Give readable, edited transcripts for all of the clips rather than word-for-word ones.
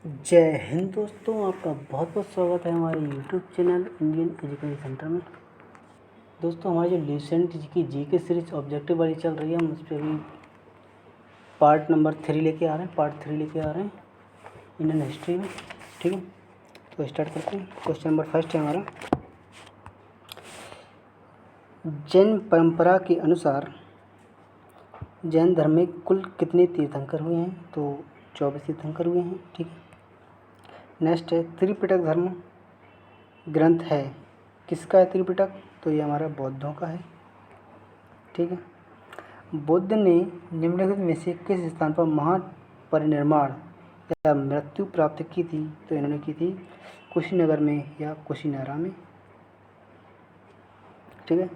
जय हिंद दोस्तों, आपका बहुत बहुत स्वागत है हमारे YouTube channel Indian education centre में। दोस्तों, हमारी जो रिसेंट की जीके सीरीज ऑब्जेक्टिव वाली चल रही है, हम उस पर अभी पार्ट नंबर 3 लेके आ रहे हैं इंडियन हिस्ट्री में। ठीक है, तो स्टार्ट करते हैं। क्वेश्चन नंबर फर्स्ट है हमारा, जैन परंपरा के अनुसार जैन धर्म में कुल कितने तीर्थंकर हुए हैं? तो 24 तीर्थंकर हुए हैं। ठीक है, नेक्स्ट है, त्रिपिटक धर्म ग्रंथ है किसका है? त्रिपिटक तो ये हमारा बौद्धों का है। ठीक है, बुद्ध ने निम्नलिखित में से किस स्थान पर महापरिनिर्वाण या मृत्यु प्राप्त की थी? तो इन्होंने की थी कुशीनगर में या कुशीनारा में। ठीक है,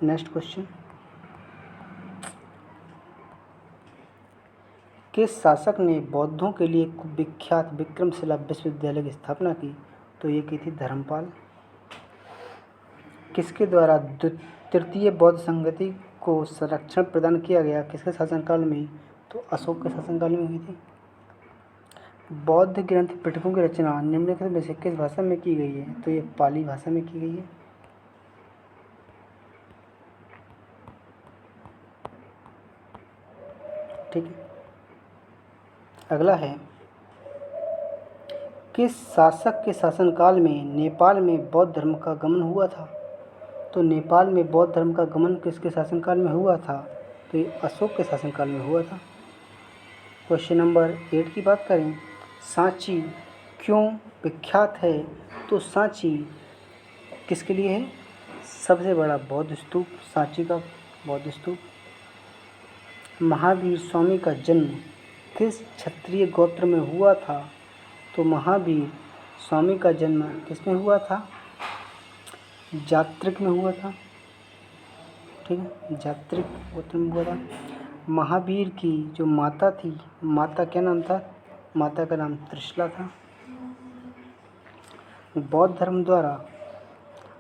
नेक्स्ट क्वेश्चन, किस शासक ने बौद्धों के लिए विख्यात विक्रमशिला विश्वविद्यालय की स्थापना की? तो ये की थी धर्मपाल। किसके द्वारा तृतीय बौद्ध संगति को संरक्षण प्रदान किया गया? किसके शासनकाल में? तो अशोक के शासनकाल में हुई थी। बौद्ध ग्रंथ पिटकों की रचना निम्नलिखित में से किस भाषा में की गई है? तो ये पाली भाषा में की गई है। ठीक है, अगला है, किस शासक के शासनकाल में नेपाल में बौद्ध धर्म का गमन हुआ था? तो नेपाल में बौद्ध धर्म का गमन किसके शासनकाल में हुआ था? तो ये अशोक के शासनकाल में हुआ था। क्वेश्चन नंबर 8 की बात करें, सांची क्यों विख्यात है? तो सांची किसके लिए है? सबसे बड़ा बौद्ध स्तूप, सांची का बौद्ध स्तूप। महावीर स्वामी का जन्म किस क्षत्रिय गोत्र में हुआ था? तो महावीर स्वामी का जन्म किस में हुआ था? जात्रिक में हुआ था। ठीक है, जात्रिक गोत्र में हुआ था। महावीर की जो माता थी, माता क्या नाम था? माता का नाम त्रिशला था। बौद्ध धर्म द्वारा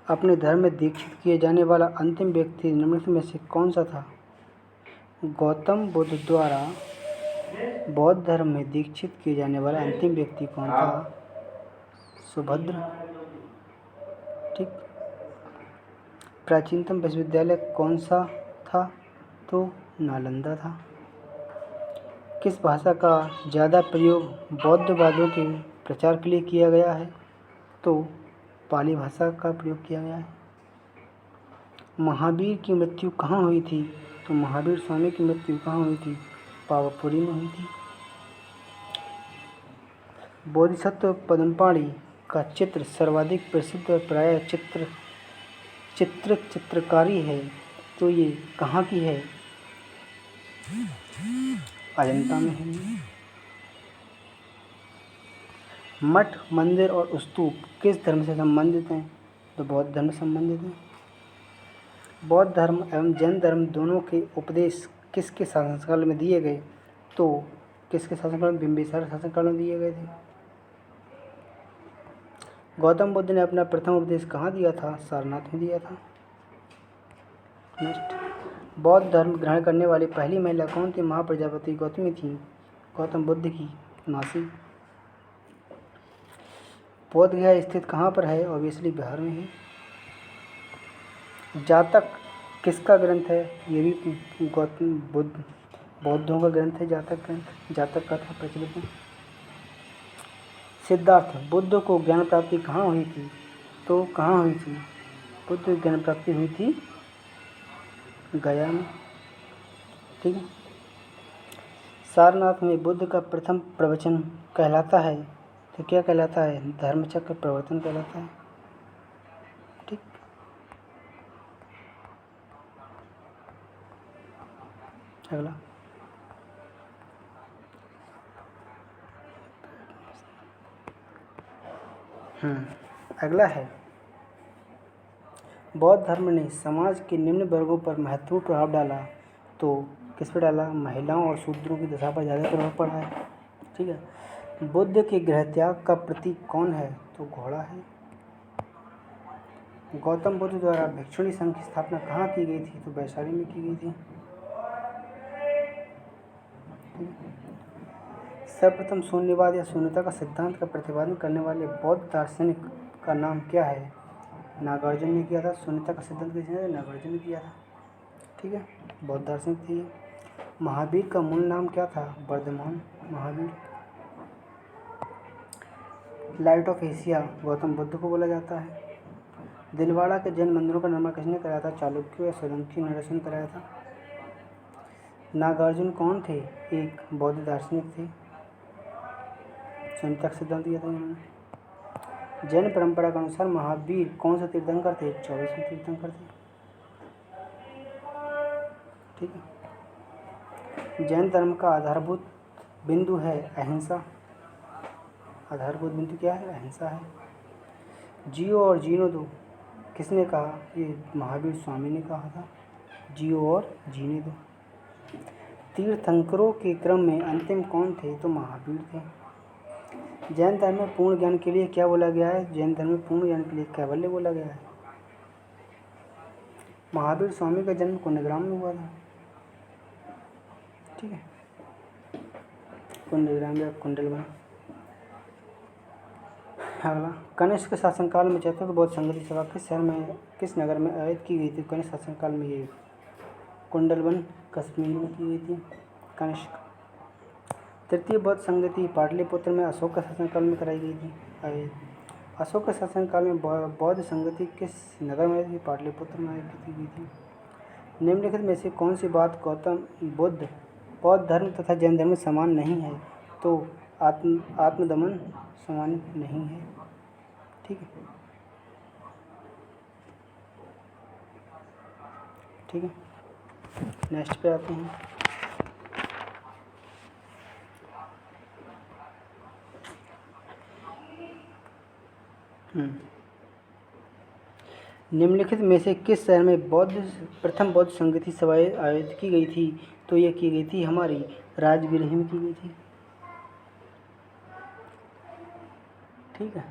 अपने धर्म में दीक्षित किए जाने वाला अंतिम व्यक्ति निम्नलिखित में से कौन सा था? गौतम बुद्ध द्वारा बौद्ध धर्म में दीक्षित किए जाने वाला अंतिम व्यक्ति कौन था? सुभद्र। ठीक, प्राचीनतम विश्वविद्यालय कौन सा था? तो नालंदा था। किस भाषा का ज़्यादा प्रयोग बौद्धवादियों के प्रचार के लिए किया गया है? तो पाली भाषा का प्रयोग किया गया है। महावीर की मृत्यु कहाँ हुई थी? तो महावीर स्वामी की मृत्यु कहाँ हुई थी? पावापुरी में हुई थी। बोधिसत्व पद्मपाणि का चित्र सर्वाधिक प्रसिद्ध और प्रायः चित्रकारी है, तो ये कहाँ की है? अजंता में है। मठ, मंदिर और स्तूप किस धर्म से संबंधित हैं? तो बौद्ध धर्म से संबंधित हैं। बौद्ध धर्म एवं जैन धर्म दोनों के उपदेश किसके शासनकाल में दिए गए? तो किसके शासनकाल में? बिंबिसार शासनकाल में दिए गए थे। गौतम बुद्ध ने अपना प्रथम उपदेश कहाँ दिया था? सारनाथ में दिया था। नेक्स्ट, बौद्ध धर्म ग्रहण करने वाली पहली महिला कौन थी? महाप्रजापति गौतमी थी, गौतम बुद्ध की मासी। बोध गया स्थित कहाँ पर है? ऑब्वियसली बिहार में है। जातक किसका ग्रंथ है? ये भी गौतम बुद्ध बौद्धों का ग्रंथ है। जातक ग्रंथ जातक का था प्रचलित में। सिद्धार्थ बुद्ध को ज्ञान प्राप्ति कहाँ हुई थी? तो कहाँ हुई थी? बुद्ध ज्ञान प्राप्ति हुई थी गया में। ठीक है, सारनाथ में बुद्ध का प्रथम प्रवचन कहलाता है, तो क्या कहलाता है? धर्मचक्र प्रवर्तन कहलाता है। ठीक, अगला, अगला है, बौद्ध धर्म ने समाज के निम्न वर्गों पर महत्वपूर्ण प्रभाव डाला, तो किस पर डाला? महिलाओं और शूद्रों की दशा पर ज़्यादा प्रभाव पड़ा है। ठीक है, बुद्ध के गृहत्याग का प्रतीक कौन है? तो घोड़ा है। गौतम बुद्ध द्वारा भिक्षुणी संघ की स्थापना कहाँ की गई थी? तो वैशाली में की गई थी। सर्वप्रथम शून्यवाद या शून्यता का सिद्धांत का प्रतिपादन करने वाले बौद्ध दार्शनिक का नाम क्या है? नागार्जुन ने किया था। शून्यता का सिद्धांत किसने? नागार्जुन ने किया था। ठीक है, बौद्ध दार्शनिक थी। महावीर का मूल नाम क्या था? Vardhaman Mahavir. Light of Asia Gautam Buddha को बोला जाता है। दिलवाड़ा के जैन मंदिरों का निर्माण किसने कराया था? चालुक्य या सोलंकी नरसिंह ने कराया था। नागार्जुन कौन थे? एक बौद्ध दार्शनिक थे। शून्यता का सिद्धांत दिया था इन्होंने। जैन परंपरा के अनुसार महावीर कौन से तीर्थंकर थे? 24वें तीर्थंकर थे। ठीक है। जैन धर्म का आधारभूत बिंदु है अहिंसा। आधारभूत बिंदु क्या है? अहिंसा है। जियो और जीने दो किसने कहा? ये महावीर स्वामी ने कहा था। जियो और जीने दो। तीर्थंकरों के क्रम में अंतिम कौन थे? तो महावीर थे। जैन धर्म में पूर्ण ज्ञान के लिए क्या बोला गया है? जैन धर्म में पूर्ण ज्ञान के लिए कैवल्य बोला गया है। महावीर स्वामी का जन्म कुंडग्राम में हुआ था। ठीक है, कुंडग्राम या कुंडलवन। अगला, कनिष्क के शासनकाल में चतुर्थ बौद्ध संगति सभा किस शहर में, किस नगर में आयोजित की गई थी? कनिष्क शासनकाल में ये कुंडलवन कश्मीर में की गई थी। कनिष्क। तृतीय बौद्ध संगति पाटलिपुत्र में अशोक के शासनकाल में कराई गई थी। अशोक के शासनकाल में बौद्ध संगति किस नगर में थी? पाटलिपुत्र में आयोजित की गई थी। निम्नलिखित में से कौन सी बात गौतम बुद्ध बौद्ध धर्म तथा जैन धर्म में समान नहीं है? तो आत्मदमन समान नहीं है। ठीक है, ठीक है। नेक्स्ट पे आते हैं। निम्नलिखित में से किस शहर में प्रथम बौद्ध संगति सभाएं आयोजित की गई थी? तो यह की गई थी हमारी राजगृह में की गई थी। ठीक है,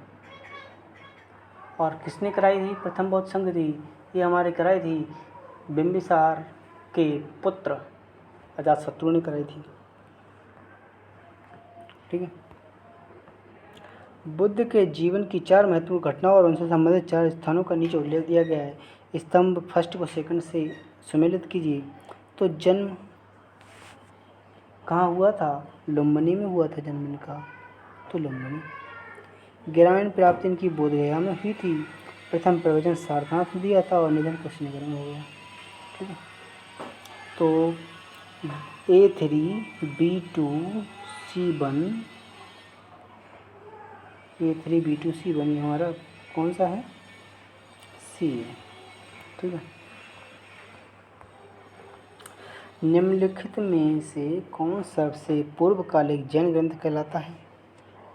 और किसने कराई थी प्रथम बौद्ध संगति? ये हमारे कराई थी बिंबिसार के पुत्र अजातशत्रु ने कराई थी। ठीक है। बुद्ध के जीवन की 4 महत्वपूर्ण घटनाओं और उनसे संबंधित 4 स्थानों का नीचे उल्लेख दिया गया है। स्तंभ फर्स्ट को सेकंड से सुमेलित कीजिए। तो जन्म कहाँ हुआ था? लुम्बिनी में हुआ था जन्म इनका। तो लुम्बिनी। ग्रामीण प्राप्ति इनकी बोधगया में हुई थी। प्रथम प्रवचन सारनाथ में दिया था और निधन कुशीनगर में हो गया। ठीक है, तो A3B2C1 A3B2C1 हमारा कौन सा है? सी है। ठीक है। निम्नलिखित में से कौन सबसे पूर्वकालिक जैन ग्रंथ कहलाता है?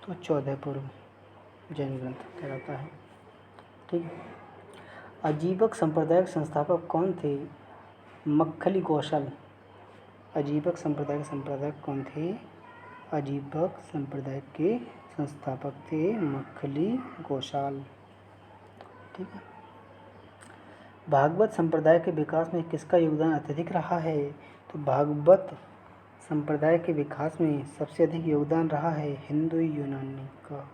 तो 14 पूर्व जैन ग्रंथ कहलाता है। ठीक है। अजीबक संप्रदाय के संस्थापक कौन थे? मक्खली कौशल। अजीबक संप्रदाय के कौन थे? अजीबक संप्रदाय के संस्थापक थे मक्खली कौशल। ठीक है। भागवत संप्रदाय के विकास में किसका योगदान अत्यधिक रहा है? तो भागवत संप्रदाय के विकास में सबसे अधिक योगदान रहा है हिंदू यूनानी का।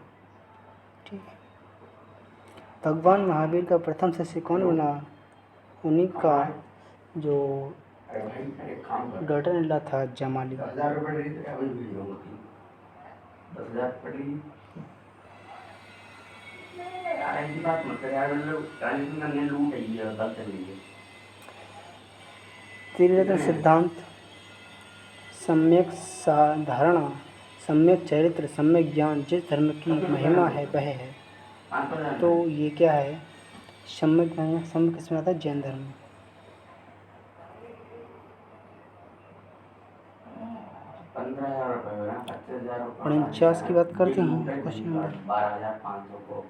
ठीक है। भगवान महावीर का प्रथम शिष्य कौन बना? उन्हीं का जो डॉटर इन लॉ था जमाली। त्रिरत्न सिद्धांत, सम्यक धारणा, सम्यक चरित्र, सम्यक ज्ञान जिस धर्म की महिमा है वह है। तो ये क्या है? सम्यक किसमें आता है? जैन धर्म में। 49 की बात करते हैं। Question number 12,500।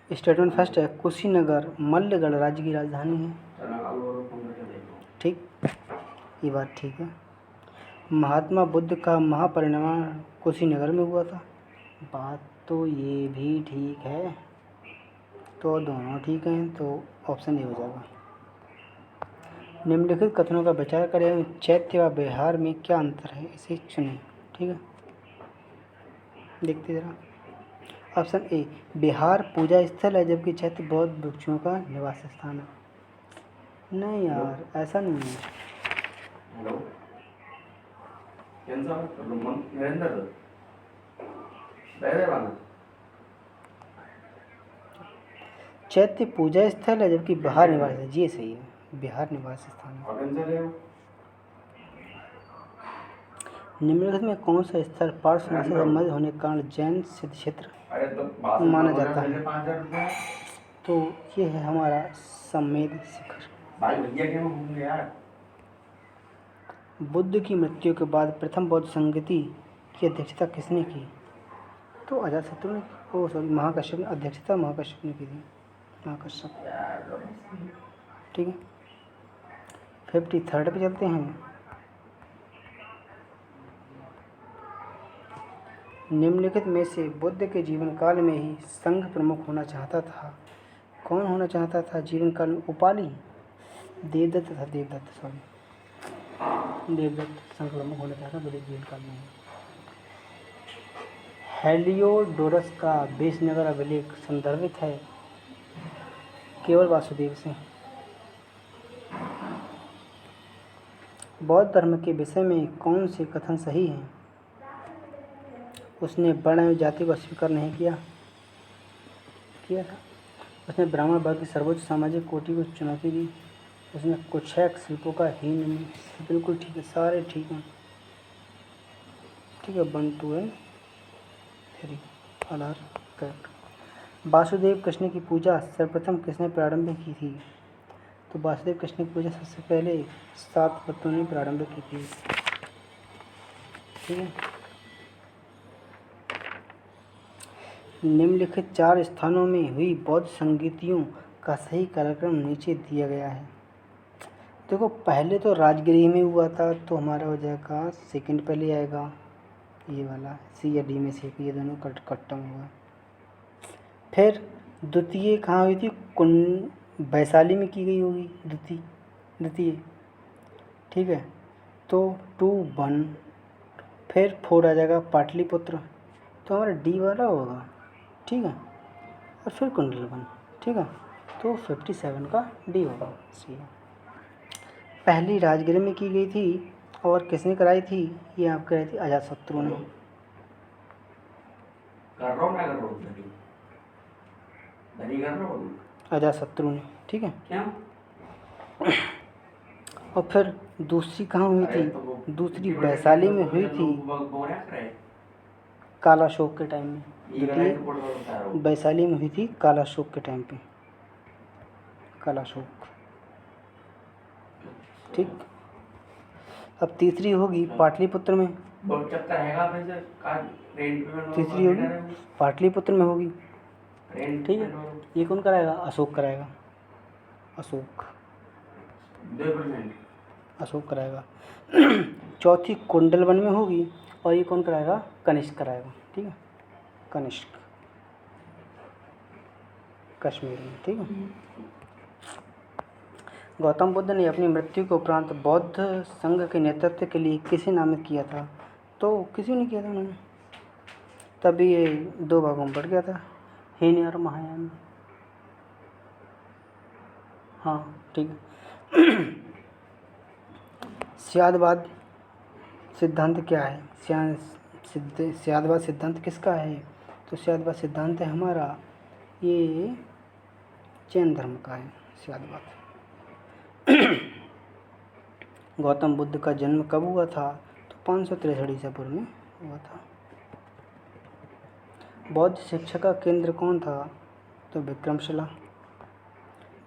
स्टेटमेंट फर्स्ट है कुशीनगर मल्लगढ़ राज्य की राजधानी है। ठीक, ये बात ठीक है। महात्मा बुद्ध का महापरिनिर्वाण कुशीनगर में हुआ था। बात तो ये भी ठीक है, तो दोनों ठीक हैं, तो ऑप्शन ए हो जाएगा। निम्नलिखित कथनों का विचार करें। चैत्य व व्यवहार में क्या अंतर है? इसे चुनें। ठीक है, देखते जरा। ऑप्शन ए, बिहार पूजा स्थल है जबकि चैत्य बौद्ध भिक्षुओं का निवास स्थान है। नहीं यार, ऐसा नहीं है। हेलो, नरेंद्र चैत्य पूजा स्थल है जबकि बिहार निवास है, जी सही है, बिहार निवास स्थान है। निम्नलिखित में कौन सा स्थल पार्श्वनाथ से संबंधित होने के कारण जैन सिद्ध क्षेत्र माना जाता है? तो ये है हमारा समेध शिखर। बुद्ध की मृत्यु के बाद प्रथम बौद्ध संगति की अध्यक्षता किसने की? तो अजातशत्रु ने, ओ सॉरी, महाकश्यप ने अध्यक्षता महाकश्यप ने की थी, महाकश्यप। ठीक है, 53rd पे चलते हैं। निम्नलिखित में से बुद्ध के जीवन काल में ही संघ प्रमुख होना चाहता था। कौन होना चाहता था जीवन काल में? उपाली, देवदत्त था, देवदत्त, सॉरी, देवदत्त संघ प्रमुख होना चाहता बुद्ध के जीवन काल में। हेलियोडोरस का विजयनगर अभिलेख संदर्भित है केवल वासुदेव से। बौद्ध धर्म के विषय में कौन से कथन सही हैं? उसने वर्ण एवं जाति को स्वीकार नहीं किया था। उसने ब्राह्मण वर्ग की सर्वोच्च सामाजिक कोटि को चुनौती दी। उसने कुछैक शिल्पों का हीन, बिल्कुल ठीक है, सारे ठीक हैं। ठीक है, 1, 2 and 3 all are correct. Vasudev Krishna की पूजा सर्वप्रथम किसने प्रारंभ की थी? तो वासुदेव कृष्ण की पूजा सबसे पहले 7 भक्तों ने प्रारंभ की थी। ठीक है, निम्नलिखित 4 स्थानों में हुई बौद्ध संगीतियों का सही कालक्रम नीचे दिया गया है। देखो, पहले तो राजगृह में हुआ था, तो हमारा हो जाएगा सेकंड पहले आएगा, ये वाला सी या डी में से, ये दोनों कट्टम हुआ। फिर द्वितीय कहाँ हुई थी? वैशाली में की गई होगी द्वितीय। ठीक है, तो 2, 1, फिर 4 आ जाएगा पाटलिपुत्र, तो हमारा डी वाला होगा। ठीक है, और फिर कुंडलवन। ठीक है, तो 57 का डी होगा, सी है। पहली राजगृह में की गई थी और किसने कराई थी? ये आप कराई थी अजातशत्रु ने। अजातशत्रु ने, ठीक है। और फिर दूसरी कहाँ हुई थी? दूसरी वैशाली में हुई थी कालाशोक के टाइम में। द्वितीय वैशाली में हुई थी कालाशोक के टाइम पे, कालाशोक। ठीक, अब तीसरी होगी पाटलिपुत्र में। तीसरी होगी पाटलिपुत्र में होगी। ठीक है, ये कौन कराएगा? अशोक कराएगा, अशोक कराएगा। चौथी कुंडलवन में होगी, और ये कौन कराएगा? कनिष्क कराएगा। ठीक है, कनिष्क, कश्मीर में। ठीक है, गौतम बुद्ध ने अपनी मृत्यु के उपरांत बौद्ध संघ के नेतृत्व के लिए किसे नामित किया था? तो किसी ने किया था उन्होंने, तभी ये 2 भागों में बढ़ गया था, हीन और महायान। हाँ, ठीक है। स्यादवाद सिद्धांत क्या है? स्यादवाद सिद्धांत किसका है? तो स्यादवाद सिद्धांत है हमारा, ये जैन धर्म का है स्यादवाद। गौतम बुद्ध का जन्म कब हुआ था? तो 563 ईसा पूर्व में हुआ था। बौद्ध शिक्षा का केंद्र कौन था? तो विक्रमशिला।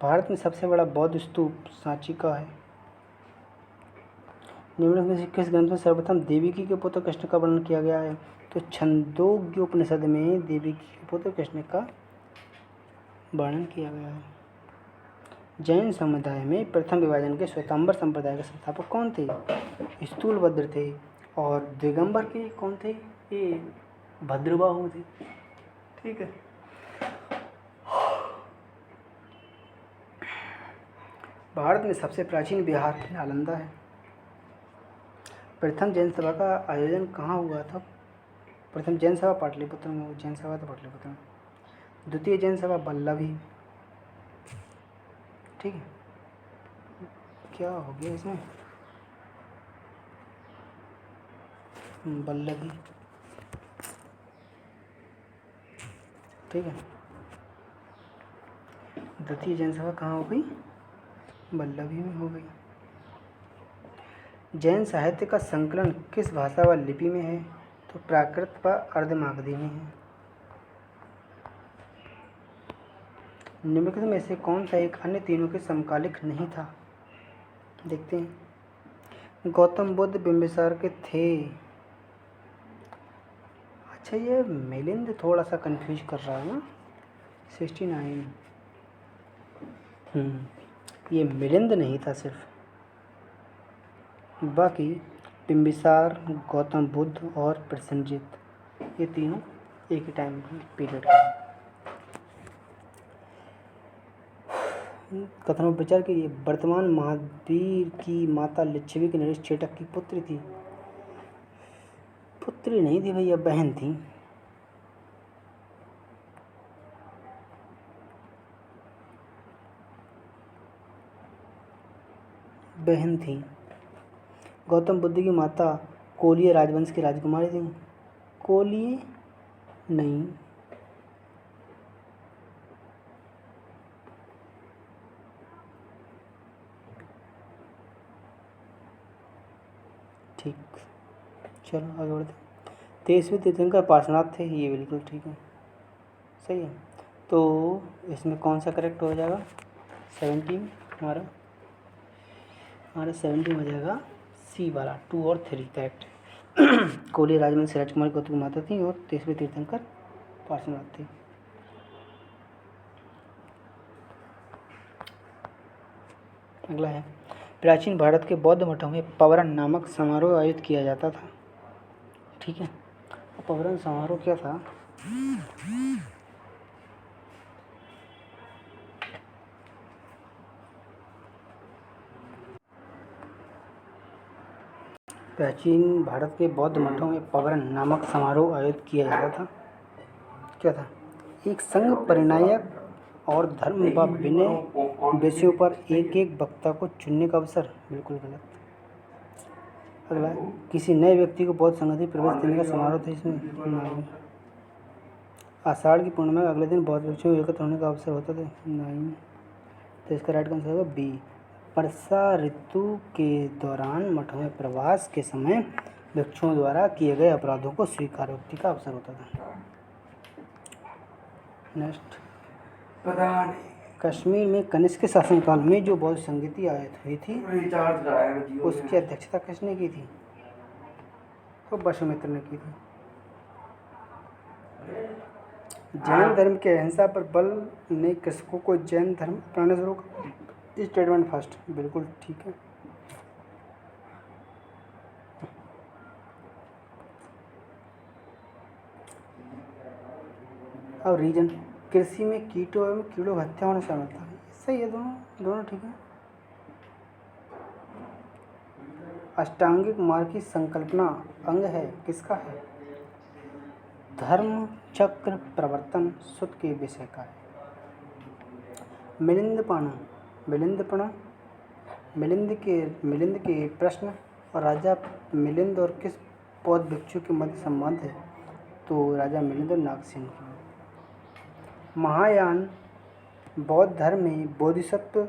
भारत में सबसे बड़ा बौद्ध स्तूप सांची का है। निम्नलिखित में से किस ग्रंथ में सर्वप्रथम देवकी के पुत्र कृष्ण का वर्णन किया गया है? तो छंदोग्योपनिषद में देवकी के पुत्र कृष्ण का वर्णन किया गया है। जैन समुदाय में प्रथम विभाजन के श्वेतांबर संप्रदाय के संस्थापक कौन थे? स्थूलभद्र थे। और दिगंबर के कौन थे? ये भद्रबाहु थे। ठीक है, भारत में सबसे प्राचीन विहार नालंदा है। प्रथम जैन सभा का आयोजन कहाँ हुआ था? प्रथम जैन सभा पाटलिपुत्र में हुई। जैन सभा तो पाटलिपुत्र में। द्वितीय जैन सभा बल्लभी। ठीक है, क्या हो गया इसमें? बल्लभी। ठीक है, द्वितीय जैन सभा कहाँ हो गई? बल्लभी में हो गई। जैन साहित्य का संकलन किस भाषा व लिपि में है? तो प्राकृत व अर्धमागधी में है। निम्नलिखित में से कौन सा एक अन्य तीनों के समकालिक नहीं था? देखते हैं। गौतम बुद्ध बिंबिसार के थे। अच्छा, ये मिलिंद थोड़ा सा कंफ्यूज कर रहा है ना। 69। ये मिलिंद नहीं था सिर्फ, बाकी बिंबिसार, गौतम बुद्ध और प्रसेनजीत, ये तीनों एक ही टाइम पीरियड के हैं। कथनों पर विचार कीजिए। वर्तमान महावीर की माता लिच्छवी के नरेश चेटक की पुत्री थी। पुत्री नहीं थी भैया, बहन थी। बहन थी। गौतम बुद्ध की माता कोलीय राजवंश की राजकुमारी थी। कोलीय नहीं, ठीक। चलो आगे बढ़ते। 23वें तीर्थंकर पार्श्वनाथ थे, ये बिल्कुल ठीक है, सही है। तो इसमें कौन सा करेक्ट हो जाएगा? 17 हमारा 17 हो जाएगा सी वाला, 2 और 3 करेक्ट। कोली राजवंश राजकुमारी गौतम की माता थी और 23वें तीर्थंकर पार्श्वनाथ थे। अगला है, प्राचीन भारत के बौद्ध मठों में पवरन नामक समारोह आयोजित किया जाता था। ठीक है, पवरन समारोह क्या था? प्राचीन भारत के बौद्ध मठों में पवरन नामक समारोह आयोजित किया जाता था। क्या था? एक संघ परिनायक और धर्म व विनय विषयों पर एक एक वक्ता को चुनने का अवसर। बिल्कुल गलत। अगला, किसी नए व्यक्ति को बौद्ध संगति प्रवेश देने का समारोह था। इसमें नहीं। आषाढ़ की पूर्णिमा के अगले दिन बौद्ध भिक्षुओं को एकत्र होने का अवसर होता था। नहीं, तो इसका राइट आंसर होगा बी। वर्षा ऋतु के दौरान मठों में प्रवास के समय भिक्षुओं द्वारा किए गए अपराधों को स्वीकारोक्ति का अवसर होता था। नेक्स्ट, पता नहीं। कश्मीर में कनिष्क के शासनकाल में जो बौद्ध संगति आयत हुई थी, रिचार्ज कराया मैं जियो उसकी अध्यक्षता किसने की थी? तो वसुमित्र ने की थी। जैन धर्म के अहिंसा पर बल ने कृषकों को जैन धर्म अपनाने से रोका। स्टेटमेंट फर्स्ट बिल्कुल ठीक है। अब रीजन, कृषि में कीटों एवं कीड़ों की हत्या होने से मिलता है। सही है, दोनों ठीक है। अष्टांगिक मार्ग की संकल्पना अंग है, किसका है? धर्म चक्र प्रवर्तन सुत के विषय का है। मिलिंद के प्रश्न और राजा मिलिंद और किस बौद्ध भिक्षु के मध्य संबंध है? तो राजा मिलिंद और नागसेन की। महायान बौद्ध धर्म में बोधिसत्व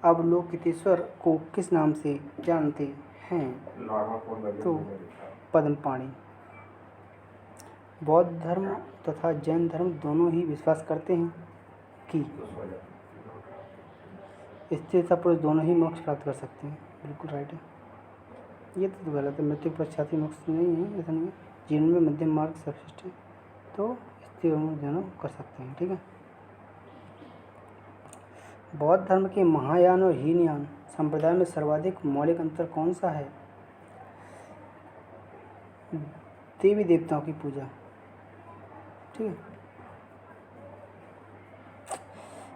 अवलोकितेश्वर को किस नाम से जानते हैं? तो पद्मपाणि। बौद्ध धर्म तथा जैन धर्म दोनों ही विश्वास करते हैं कि स्त्री तथा पुरुष दोनों ही मोक्ष प्राप्त कर सकते हैं। बिल्कुल राइट है। ये तो गलत है, मृत्यु पश्चात मोक्ष नहीं है, ऐसा नहीं है। जीवन में मध्यम मार्ग सबश्रेष्ठ है, तो स्त्री और पुरुष दोनों कर सकते हैं। ठीक है। बौद्ध धर्म के महायान और हीनयान संप्रदाय में सर्वाधिक मौलिक अंतर कौन सा है? देवी देवताओं की पूजा। ठीक है।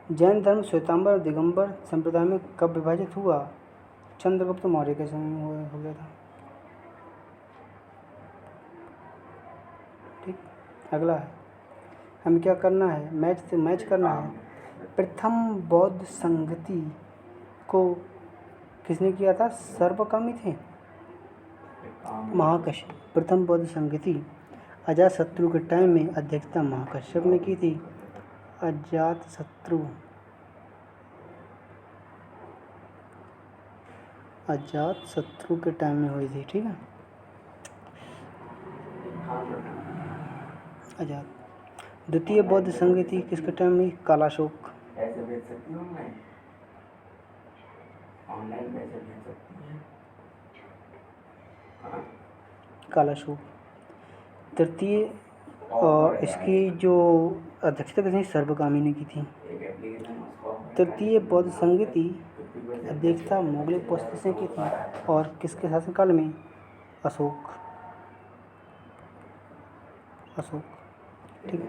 जैन धर्म श्वेतांबर और दिगंबर संप्रदाय में कब विभाजित हुआ? चंद्रगुप्त मौर्य के समय में हो गया था। ठीक। अगला है, हमें क्या करना है, मैच से मैच करना है। प्रथम बौद्ध संगति को किसने किया था? सर्वकामी थे महाकश्यप। प्रथम बौद्ध संगति अजातशत्रु के टाइम में अध्यक्षता महाकश्यप ने की थी। अजातशत्रु के टाइम में हुई थी, ठीक है। अजात। द्वितीय बौद्ध संगति किसके टाइम में? कालाशोक। पैसे भेज सकती हूँ ऑनलाइन, ऑनलाइन पैसे भेज सकती है। हाँ। कालाशोक। तृतीय और इसकी जो अध्यक्षता किसने? सर्वकामी ने की थी। एक एप्लीकेशन उसको तृतीय बौद्ध संगति अध्यक्षता मुगल पुस्तक ने की थी और किसके शासनकाल में? अशोक। ठीक है।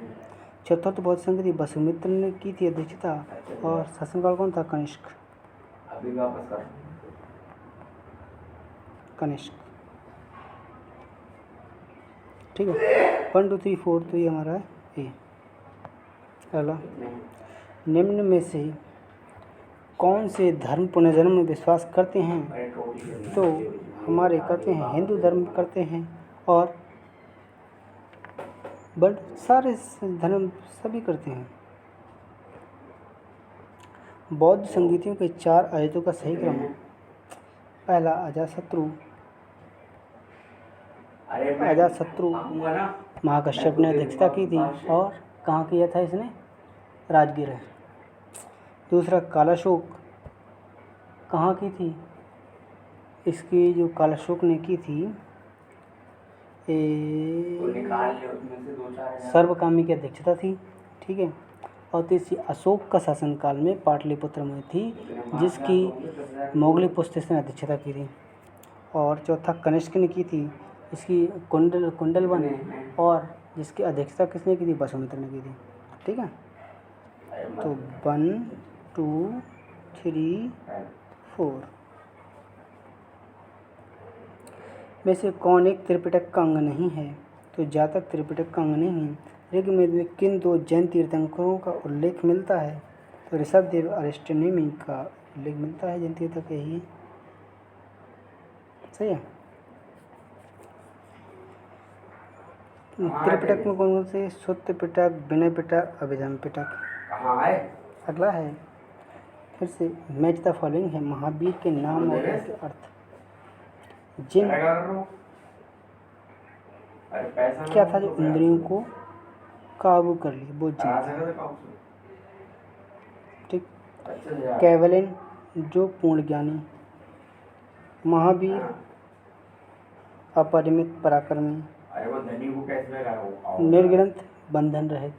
चतुर्थ बौद्ध संगति वसुमित्र ने की थी अध्यक्षता और शासनकाल कौन था? कनिष्क। अभी वापस कर। कनिष्क, ठीक है। 1 2 3 4 तो ये हमारा है ए। अगला, निम्न में से कौन से धर्म पुनर्जन्म में विश्वास करते हैं? तो हमारे करते हैं, हिंदू धर्म करते हैं और बट सारे धर्म सभी करते हैं। बौद्ध संगीतियों के 4 आयतों का सही क्रम। पहला अजातशत्रु महाकश्यप ने अध्यक्षता की थी और कहाँ किया था इसने? राजगीर है। दूसरा कालाशोक कहाँ की थी? इसकी जो कालाशोक ने की थी सर्वकामी की अध्यक्षता थी, ठीक है। और तीसरी अशोक का शासनकाल में पाटलिपुत्र में थी जिसकी मुगली पुस्तक ने अध्यक्षता की थी। और चौथा कनिष्क ने की थी, इसकी कुंडलवन और जिसकी अध्यक्षता किसने की थी? वसुमित्र ने की थी, ठीक है। तो 1 2 3 4 में से कौन एक त्रिपिटक का अंग नहीं है? तो जातक त्रिपिटक का अंग नहीं है। ऋग्वेद में किन 2 जैन तीर्थंकरों का उल्लेख मिलता है? तो ऋषभदेव अरिष्टनेमी का उल्लेख मिलता है। जैन तीर्थंकर यही है, सही है। त्रिपिटक में कौन कौन से? सुत्त पिटक, विनय पिटक, अभिधम पिटक। अगला है, फिर से मैच द फॉलोइंग है। महावीर के नाम और उनके अर्थ। जिन क्या था जो इंद्रियों को काबू कर लिए वो जिन, ठीक। कैवलिन जो पूर्ण ज्ञानी। महावीर अपरिमित पराक्रमी। निर्ग्रंथ बंधन रहित।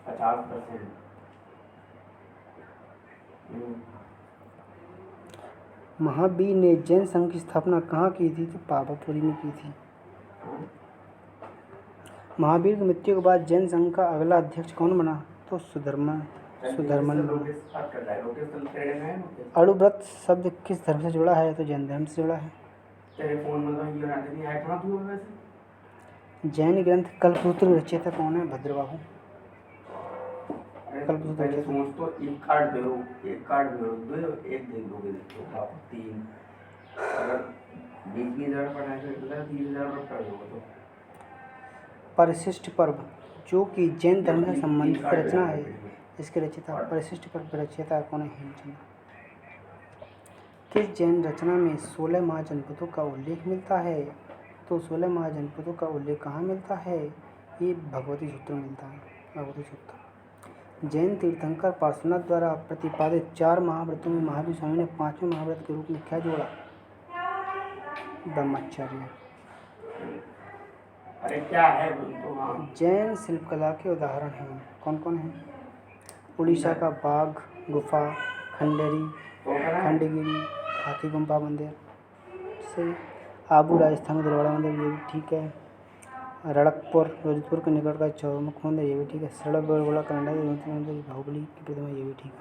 50%। महावीर ने जैन संघ की स्थापना कहाँ की थी? तो पावापुरी में की थी। महावीर की मृत्यु के बाद जैन संघ का अगला अध्यक्ष कौन बना? तो सुधर्मन बना। अणुव्रत शब्द किस धर्म से जुड़ा है? तो जैन धर्म से जुड़ा है। जैन ग्रंथ कल्पसूत्र रचयिता कौन है? भद्रबाहु। पहले सोच तो एक कार्ड दे दो, एक कार्ड दे दो, एक दे दोगे तो 3 अगर 20,000 पढ़ाए तो 30,000 कर दोगे तो। परिशिष्ट पर्व जो कि जैन धर्म से संबंधित रचना है, इसके रचयिता परिशिष्ट पर्व के रचयिता कौन है? हेमचंद्र। किस जैन रचना में 16 महाजनपदों का उल्लेख मिलता है? तो 16 महाजनपदों का उल्लेख कहाँ मिलता है? ये भगवती सूत्र में मिलता है। भगवती सूत्र। जैन तीर्थंकर पार्श्वनाथ द्वारा प्रतिपादित 4 महाव्रतों में महावीर स्वामी ने 5वें महाव्रत के रूप में क्या जोड़ा? ब्रह्मचर्य। अरे क्या है जैन शिल्पकला के उदाहरण हैं, कौन कौन हैं? उड़ीसा का बाघ गुफा, खंडगिरी हाथी गुम्फा मंदिर, सही। आबू राजस्थान का दरबारा मंदिर, ये भी ठीक है। रणकपुर जोधपुर के निकट का चौमुख मंदिर, ये भी ठीक है। सड़क बड़गोला कनाडा के मंदिर, बाहुबली की प्रतिमा, ये भी ठीक है।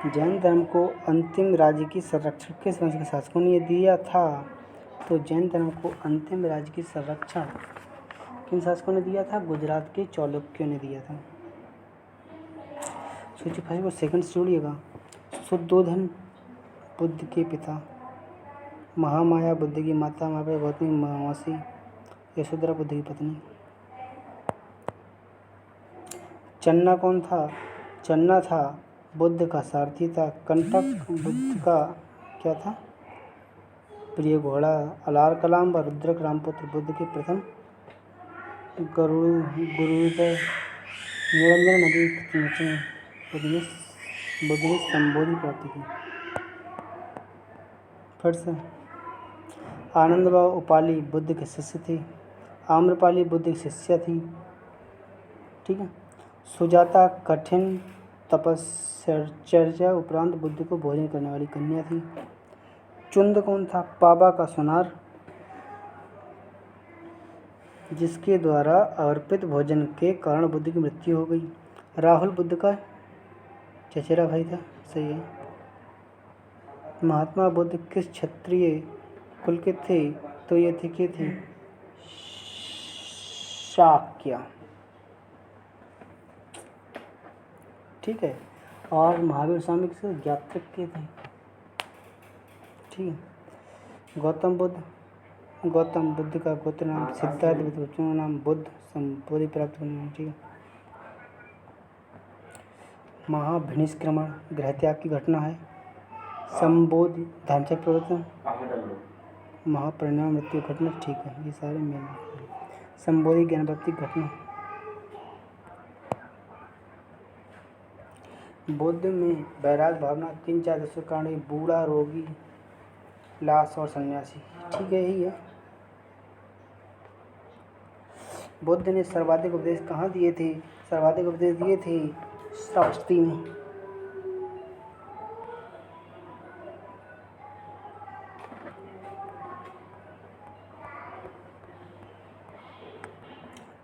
जैन धर्म को अंतिम राज्य की संरक्षण किस वंश के शासकों ने दिया था? तो जैन धर्म को अंतिम राज्य की संरक्षण किन शासकों ने दिया था? गुजरात के चालुक्यों ने दिया था। सोचिए फर्स्ट को सेकंड से जोड़िएगा। शुद्धोधन बुद्ध के पिता, महामाया बुद्ध की माता, महावीर गौतमी मौसी, यशोधरा बुद्ध की पत्नी। चन्ना कौन था? चन्ना था बुद्ध का सारथी था। कंटक बुद्ध का क्या था? प्रिय घोड़ा। अलार कलाम व रुद्रक रामपुत्र बुद्ध के प्रथम गुरुदय। निरंजन नदी के नीचे बुद्ध ने संबोधि प्राप्त की। फिर से आनंद व उपाली बुद्ध के शिष्य थे। आम्रपाली बुद्ध की शिष्या थी। ठीक है। सुजाता कठिन तपश्चर्या उपरांत बुद्ध को भोजन करने वाली कन्या थी। चुंद कौन था? पाबा का सुनार, जिसके द्वारा अर्पित भोजन के कारण बुद्ध की मृत्यु हो गई। राहुल बुद्ध का चचेरा भाई था। सही है। महात्मा बुद्ध किस क्षत्रिय कुल के थे? तो ये थे के थे शाक्य। ठीक है। और महावीर स्वामी किस ज्ञातृक के थे। ठीक है। गौतम बुद्ध का गोत्र नाम सिद्धार्थ, बच्चों नाम बुद्ध, संबोधि प्राप्त करने। ठीक है। महाभिनिष्क्रमण गृह त्याग की घटना है। संबोधि ढांचा प्रवर्तन, महापरिणाम मृत्यु घटना। ठीक है। ये सारे मेन। संबोधि ज्ञान प्राप्ति घटना। बुद्ध में वैराग भावना किन चार दशों कारण हुई? बूढ़ा, रोगी, लाश और सन्यासी। ठीक है। यही है। बुद्ध ने सर्वाधिक उपदेश कहाँ दिए थे? सर्वाधिक उपदेश दिए थे श्रावस्ती में।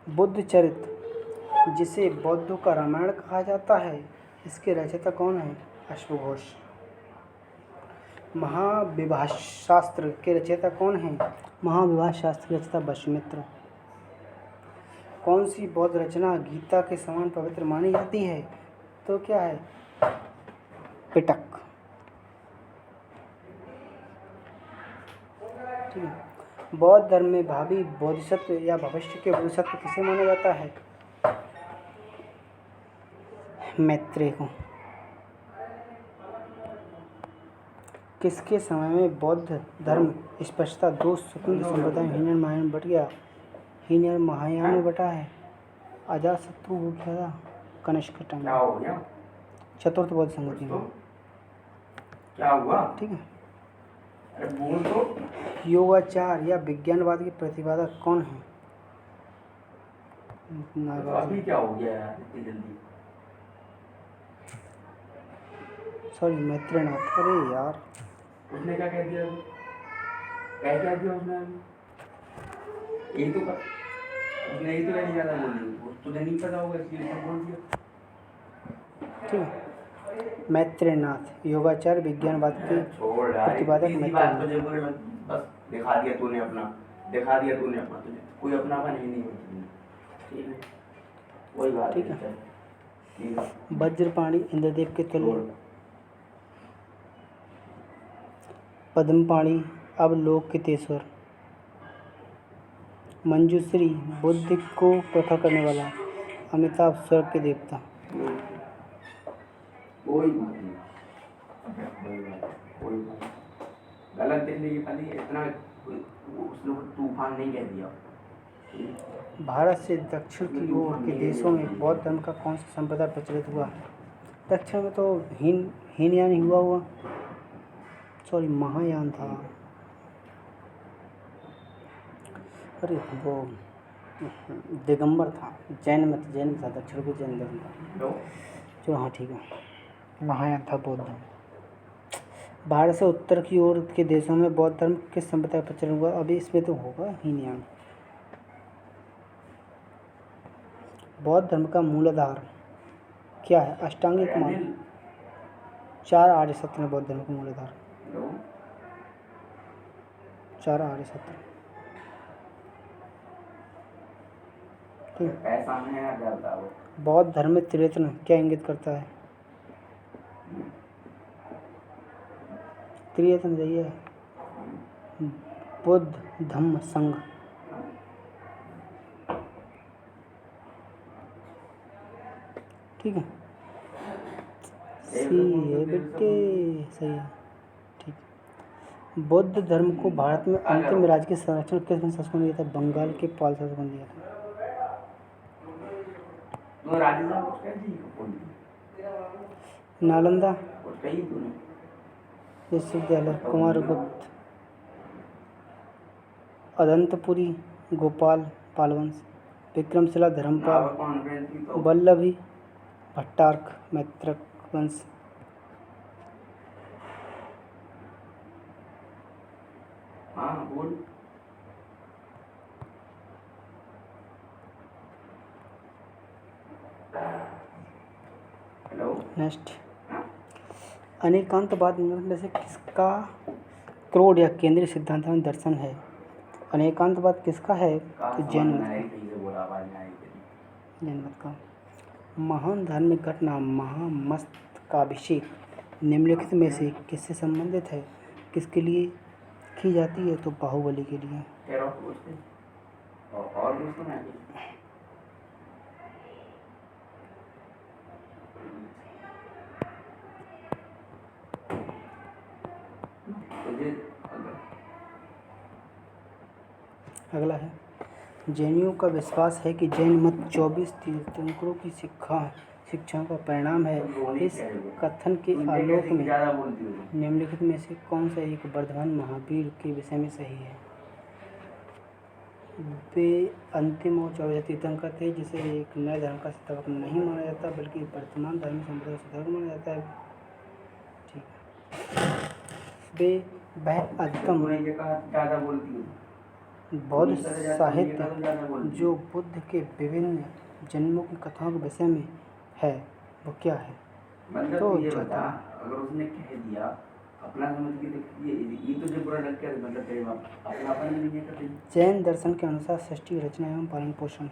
बुद्ध चरित्र, जिसे बौद्धों का रामायण कहा जाता है, इसके रचयिता कौन है? अश्वघोष। महाविवाह शास्त्र के रचयिता कौन है? महाविवाह शास्त्र के रचयिता वसुमित्र। कौन सी बौद्ध रचना गीता के समान पवित्र मानी जाती है? तो क्या है? पिटक। ठीक है। बौद्ध धर्म में भावी बोधिसत्व या भविष्य के बोधिसत्व किसे माना जाता है? मैत्रेय को। किसके समय में बौद्ध धर्म स्पष्टता दो स्वतंत्र संप्रदाय हीनयान महायान में बट गया? हीनयान महायान में बटा है। अजातशत्रु हो गया था कनिष्क टाइम। चतुर्थ बौद्ध संगति में। क्या हुआ? ठीक है। अरे बोल तो। योगाचार या विज्ञानवाद की प्रतिपादक कौन है? अभी क्या हो गया यार इतनी जल्दी? सॉरी, मैत्रेयनाथ। अरे यार, उसने क्या कह दिया? क्या दिया उसने? यही तो उसने यही तो नहीं ज़्यादा बोली। तुझे नहीं पता होगा इसलिए उसने बोल दिया। ठीक है। मैत्रेयनाथ योगाचार विज्ञानवाद के प्रतिपादक मैत्रेयनाथ। तुझे बस दिखा दिया तूने अपना तुझे कोई अपनापन ही नहीं है। ठीक है। वही बात। ठीक है। वज्रपाणी इंद्रदेव के तुल्य। पद्मपाणी अवलोकितेश्वर। मंजूश्री बुद्ध को प्रखर करने वाला। अमिताभ स्वर्ग के देवता। कोई बात नहीं। गलत देख लीजिए खाली इतना उसने तूफान नहीं कह दिया। भारत से दक्षिण की ओर के देशों में बौद्ध धर्म का कौन सा संप्रदाय प्रचलित हुआ? दक्षिण में तो हीनयान ही हुआ। सॉरी, महायान था। अरे वो दिगंबर था। जैन में था। दक्षिण को जैन धर्म था। चलो हाँ ठीक है। महायान था बौद्ध धर्म। भारत से उत्तर की ओर के देशों में बौद्ध धर्म किस संप्रदाय प्रचलन हुआ? अभी इसमें तो होगा हीनयान। बौद्ध धर्म का मूलाधार क्या है? अष्टांगिक मार्ग। 4 आर्य सत्य हैं बौद्ध धर्म के मूलाधार। हेलो 4 आर्य सत्य। ठीक। पैसा में है क्या बताओ। बौद्ध धर्म में त्रिरत्न क्या इंगित करता है? त्रिरत्न यही है, बुद्ध धम्म संघ। ठीक है, सही है बेटे, सही है। ठीक। बौद्ध धर्म को भारत में अंतिम राज्य के संरक्षण किस शासक ने दिया था? बंगाल के पाल शासक ने दिया था। नालंदा विश्वविद्यालय, कुमारगुप्त, अदंतपुरी, गोपाल पालवंश, विक्रमशिला, धर्मपाल, वल्लभी, भट्टारक, मैत्रक वंश। हाँ बोल। हेलो नेक्स्ट, अनेकांतवाद में से किसका क्रोध या केंद्रीय सिद्धांत में दर्शन है? अनेकांतवाद किसका है? तो जैन मत का। महान धार्मिक घटना महामस्तकाभिषेक निम्नलिखित में से किससे संबंधित है? किसके लिए की जाती है? तो बाहुबली के लिए। अगला है, जैनियों का विश्वास है कि जैन मत 24 तीर्थंकरों की शिक्षाओं का परिणाम है। इस कथन के आलोक में निम्नलिखित में से कौन सा एक वर्धमान महावीर के विषय में सही है? वे अंतिम और 24 तीर्थंकर थे जिसे एक नए धर्म का स्थापक नहीं माना जाता बल्कि वर्तमान धार्मिक संप्रदाय का सुधारक माना जाता है। ठीक है, वह अधिकतम बौद्ध साहित्य जो बुद्ध के विभिन्न जन्मों की कथाओं के विषय में है वो क्या है? मतलब तो ये बता, अगर उसने कह दिया अपना समझ के ये तो जो बुरा लग गया मतलब तेरे अपना अपन नहीं है करते। जैन दर्शन के अनुसार सृष्टि की रचना एवं पालन पोषण।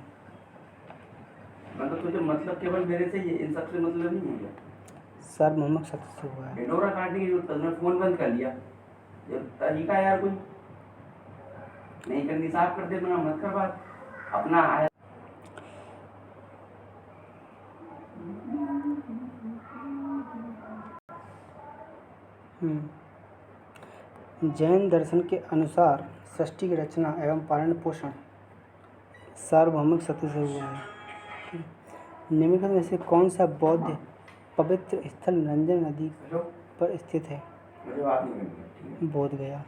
मतलब तुझे मतलब केवल मेरे से ये इन सब से मतलब नहीं है। सर मोहम्मद सत्य से हुआ है। ढिंडोरा काटने की जरूरत है, फोन बंद कर लिया। ये तरीका यार कोई नहीं करनी, साफ कर दे, मत कर बात अपना आया। जैन दर्शन के अनुसार सृष्टि की रचना एवं पालन पोषण सार्वभौमिक सत्य से हुआ है। निम्नलिखित में से कौन सा बौद्ध पवित्र स्थल निरंजन नदी पर स्थित है? बोध गया।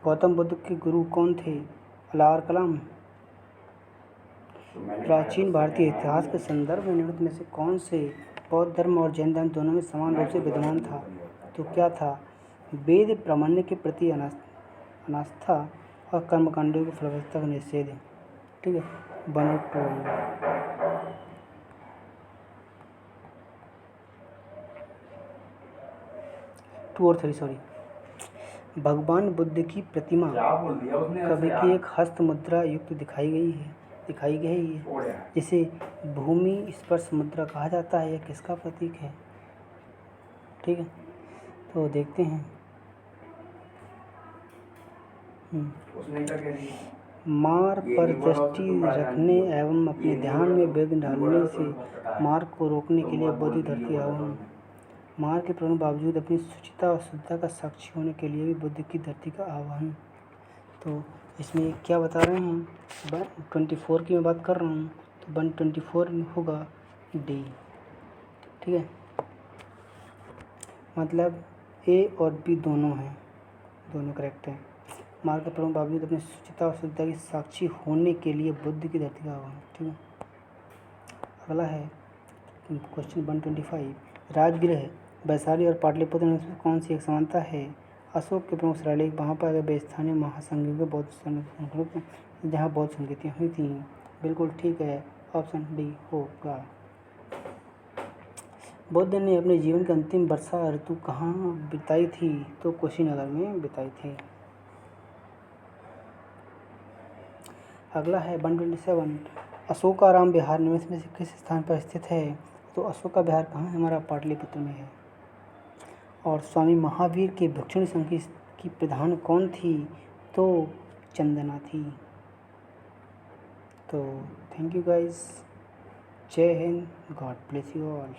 गौतम बुद्ध के गुरु कौन थे? अलार कलाम। प्राचीन भारतीय इतिहास के संदर्भ में निम्नलिखित में से कौन से बौद्ध धर्म और जैन धर्म दोनों में समान रूप से विद्यमान था? तो क्या था? वेद प्रामाण्य के प्रति अनास्था और कर्मकांडों की फलवत्ता का निषेध। ठीक है, 1 और 2 और 3 सॉरी। भगवान बुद्ध की प्रतिमा कवि की एक हस्त मुद्रा युक्त दिखाई गई है जिसे भूमि स्पर्श मुद्रा कहा जाता है। यह किसका प्रतीक है? ठीक है, तो देखते हैं। मार्ग पर दृष्टि रखने एवं अपने ध्यान में विघ्न डालने से मार्ग को रोकने के लिए बुद्ध धरती आह्वान। मार्ग के प्रमाण बावजूद अपनी शुचिता और शुद्धता का साक्षी होने के लिए भी बुद्ध की धरती का आह्वान। तो इसमें क्या बता रहे हैं? 124 की मैं बात कर रहा हूँ तो 124 में होगा डी। ठीक है, मतलब ए और बी दोनों हैं, दोनों करेक्ट हैं। मार्ग के प्रमाण बावजूद अपनी शुचिता और शुद्धता की साक्षी होने के लिए बुद्ध की धरती का आह्वान। ठीक है, अगला है क्वेश्चन 125। राजगृह, वैशाली और पाटलिपुत्र में कौन सी एक समानता है? अशोक के प्रमुख शिलालेख वहाँ पर वे स्थानीय महासंघियों के बौद्ध संगठनों जहाँ बौद्ध संगतियाँ हुई थी। बिल्कुल ठीक है, ऑप्शन डी होगा। बुद्ध ने अपने जीवन की अंतिम वर्षा ऋतु कहाँ बिताई थी? तो कुशीनगर में बिताई थी। अगला है 127। अशोकाराम विहार निम्न में से किस स्थान पर स्थित है? तो अशोका विहार कहाँ है? हमारा पाटलिपुत्र में है। और स्वामी महावीर के भिक्षुणी संघ की प्रधान कौन थी? तो चंदना थी। तो थैंक यू गाइस, जय Hind, God bless you all.